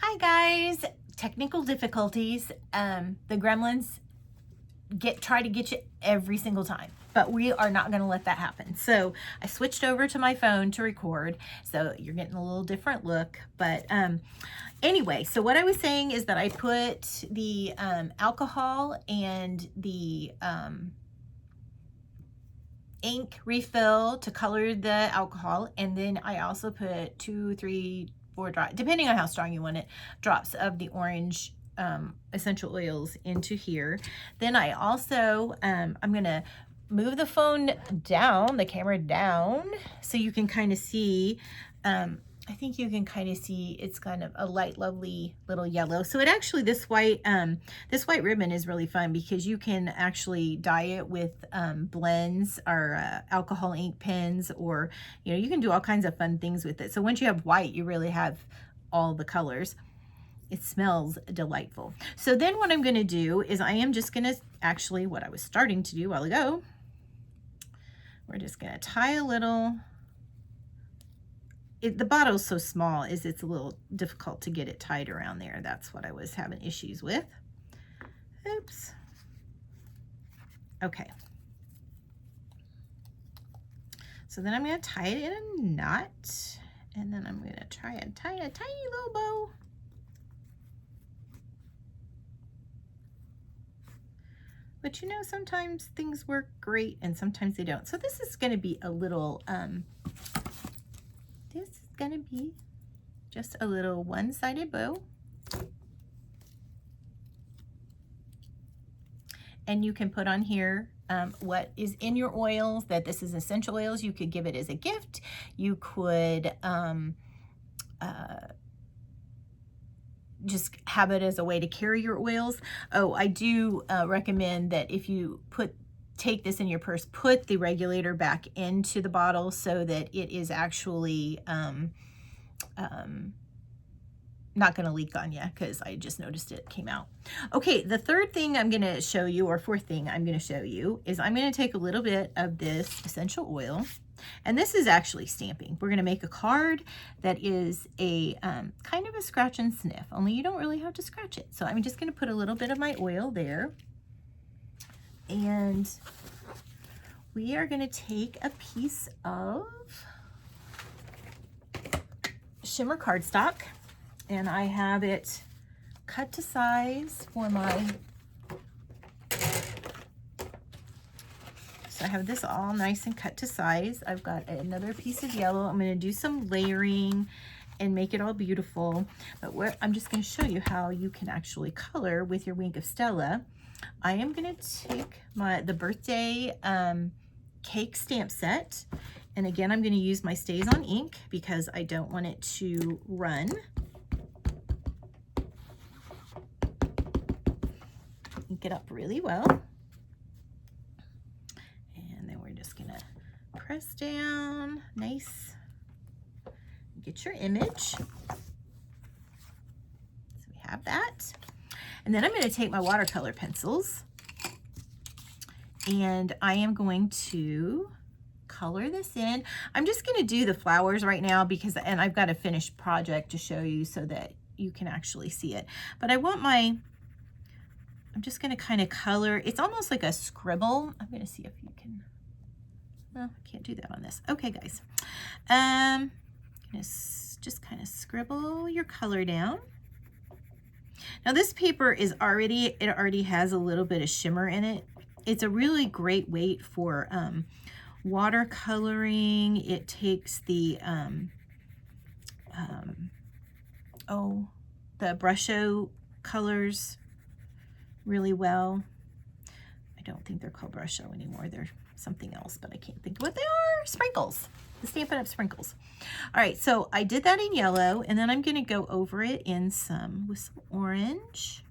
Hi guys, technical difficulties. The gremlins try to get you every single time, but we are not going to let that happen. So I switched over to my phone to record, so you're getting a little different look. But anyway, so what I was saying is that I put the alcohol and the ink refill to color the alcohol, and then I also put 2, 3, 4 drops, depending on how strong you want it, drops of the orange essential oils into here. Then I also I'm gonna move the phone down, the camera down, so you can kind of see. I think you can kind of see it's kind of a light, lovely little yellow. So it actually, this white ribbon is really fun because you can actually dye it with blends or alcohol ink pens, or you can do all kinds of fun things with it. So once you have white, you really have all the colors. It smells delightful. So then what I'm going to do is I am just going to actually, what I was starting to do a while ago, we're just going to tie a little. The bottle's so small it's a little difficult to get it tied around there. That's what I was having issues with. Oops. Okay. So then I'm going to tie it in a knot, and then I'm going to try and tie a tiny little bow. But sometimes things work great and sometimes they don't. So this is going to be a little, this is going to be just a little one-sided bow. And you can put on here what is in your oils, that this is essential oils. You could give it as a gift. You could just have it as a way to carry your oils. Oh, I do recommend that if you take this in your purse, put the regulator back into the bottle so that it is actually not going to leak on you, because I just noticed it came out. Okay, the third thing I'm going to show you, or fourth thing I'm going to show you, is I'm going to take a little bit of this essential oil, and this is actually stamping. We're going to make a card that is a kind of a scratch and sniff, only you don't really have to scratch it. So I'm just going to put a little bit of my oil there, and we are going to take a piece of shimmer cardstock, and I have it cut to size for my, so I have this all nice and cut to size. I've got another piece of yellow. I'm going to do some layering and make it all beautiful, but I'm just going to show you how you can actually color with your Wink of Stella. I am going to take the birthday cake stamp set, and again I'm going to use my StazOn ink because I don't want it to run. Ink it up really well, and then we're just going to press down nice. Get your image. So we have that. And then I'm going to take my watercolor pencils, and I am going to color this in. I'm just going to do the flowers right now and I've got a finished project to show you so that you can actually see it. But I'm just going to kind of color. It's almost like a scribble. I'm going to see if you can, no, I can't do that on this. Okay, guys. I'm going to just kind of scribble your color down. Now this paper it already has a little bit of shimmer in it. It's a really great weight for watercoloring. It takes the Brusho colors really well. I don't think they're called Brusho anymore. They're something else, but I can't think of what they are. Sprinkles. The Stampin' Up! Sprinkles. All right, so I did that in yellow, and then I'm going to go over it with some orange.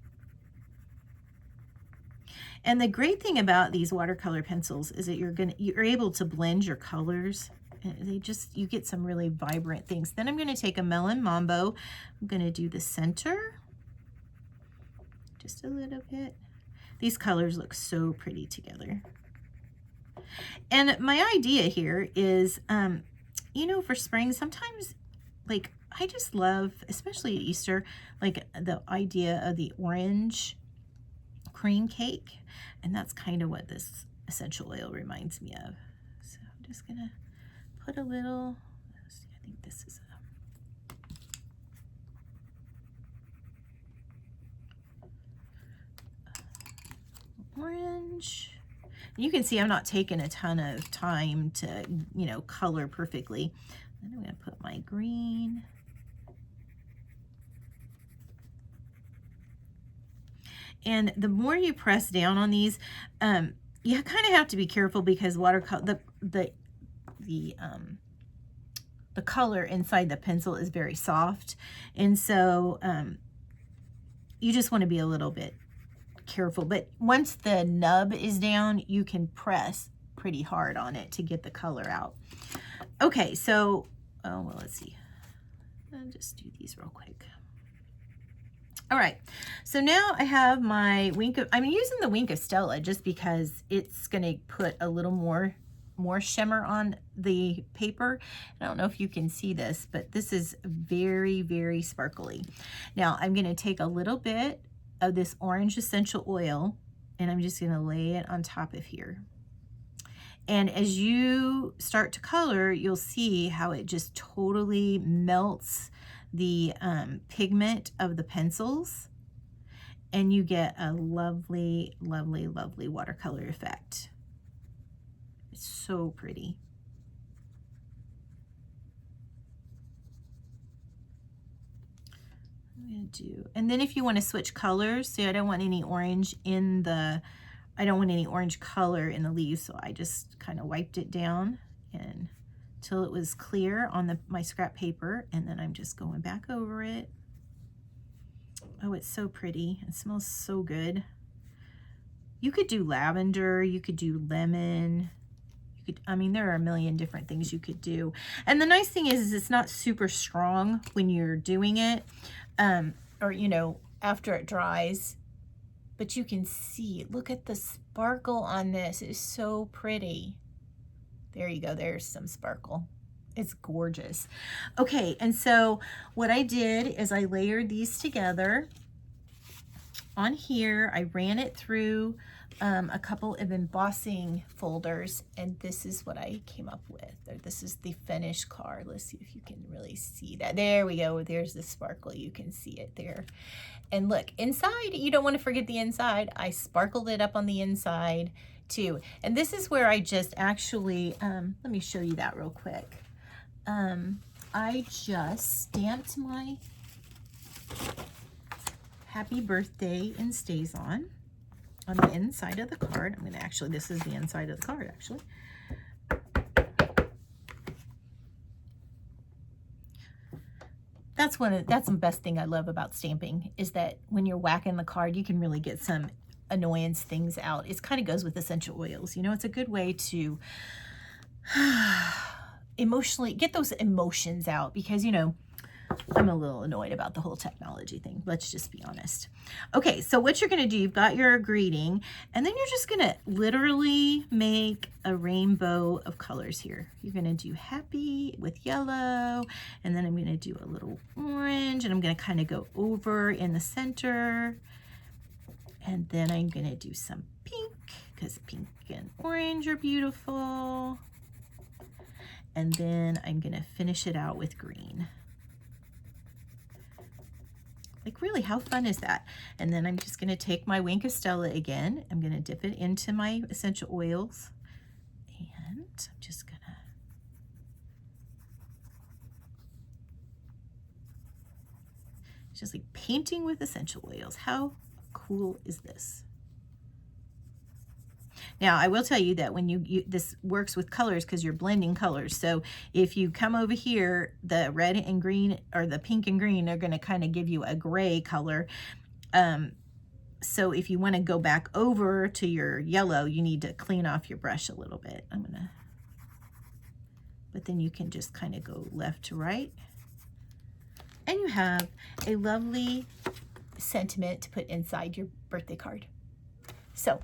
And the great thing about these watercolor pencils is that you're able to blend your colors. And you get some really vibrant things. Then I'm going to take a Melon Mambo. I'm going to do the center just a little bit. These colors look so pretty together. And my idea here is, for spring, sometimes like I just love, especially at Easter, like the idea of the orange cream cake. And that's kind of what this essential oil reminds me of. So I'm just gonna put a little, I think this is orange. You can see I'm not taking a ton of time to, you know, color perfectly. Then I'm going to put my green. And the more you press down on these, you kind of have to be careful because watercolor, the color inside the pencil is very soft, and so you just want to be a little bit careful. But once the nub is down, you can press pretty hard on it to get the color out. Okay, so well, let's see. I'll just do these real quick. All right, so now I have my Wink of, I'm using the Wink of Stella just because it's gonna put a little more shimmer on the paper. I don't know if you can see this, but this is very, very sparkly. Now I'm gonna take a little bit of this orange essential oil and I'm just gonna lay it on top of here. And as you start to color, you'll see how it just totally melts the pigment of the pencils, and you get a lovely, lovely, lovely watercolor effect. It's so pretty. I'm gonna do, and then if you want to switch colors, see, I don't want any orange in the, I don't want any orange color in the leaves, so I just kind of wiped it down and till it was clear on my scrap paper, and then I'm just going back over it. Oh, it's so pretty. It smells so good. You could do lavender, you could do lemon, you could, I mean, there are a million different things you could do. And the nice thing is it's not super strong when you're doing it, or, you know, after it dries. But you can see, look at the sparkle on this. It's so pretty. There you go, there's some sparkle. It's gorgeous. Okay, and so what I did is I layered these together. On here, I ran it through a couple of embossing folders, and this is what I came up with. Or this is the finished card. Let's see if you can really see that. There we go, there's the sparkle. You can see it there. And look, inside, you don't want to forget the inside. I sparkled it up on the inside too. And this is where I just actually, let me show you that real quick. I just stamped my happy birthday in StazOn on the inside of the card. I'm gonna actually, this is the inside of the card actually. That's the best thing I love about stamping, is that when you're whacking the card, you can really get some annoyance things out. It kind of goes with essential oils. You know, it's a good way to emotionally get those emotions out, because, you know, I'm a little annoyed about the whole technology thing. Let's just be honest. Okay, so what you're going to do, you've got your greeting, and then you're just going to literally make a rainbow of colors here. You're going to do happy with yellow, and then I'm going to do a little orange, and I'm going to kind of go over in the center, and then I'm going to do some pink, because pink and orange are beautiful, and then I'm going to finish it out with green. Like, really, how fun is that? And then I'm just going to take my Wink of Stella again. I'm going to dip it into my essential oils. And I'm just going to... It's just like painting with essential oils. How cool is this? Now, I will tell you that when this works with colors because you're blending colors. So if you come over here, the red and green, or the pink and green, are going to kind of give you a gray color. So if you want to go back over to your yellow, you need to clean off your brush a little bit. But then you can just kind of go left to right. And you have a lovely sentiment to put inside your birthday card. So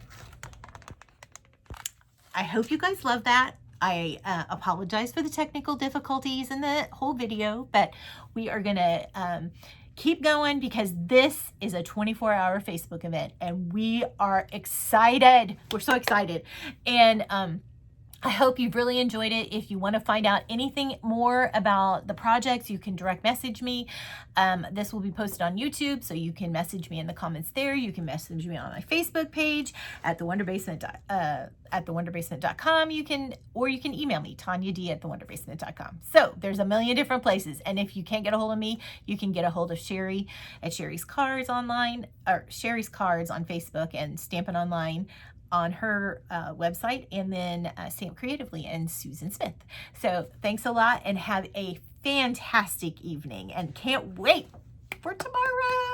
I hope you guys love that. I apologize for the technical difficulties in the whole video, but we are going to keep going because this is a 24-hour Facebook event and we are excited. We're so excited. And I hope you've really enjoyed it. If you want to find out anything more about the projects, you can direct message me. This will be posted on YouTube, so you can message me in the comments there. You can message me on my Facebook page at thewonderbasement.com. You can email me, TanyaD@thewonderbasement.com. So there's a million different places. And if you can't get a hold of me, you can get a hold of Sherry at Sherry's Cards online, or Sherry's Cards on Facebook, and Stampin' Online on her website, and then Stamp Creatively and Susan Smith. So thanks a lot and have a fantastic evening, and can't wait for tomorrow.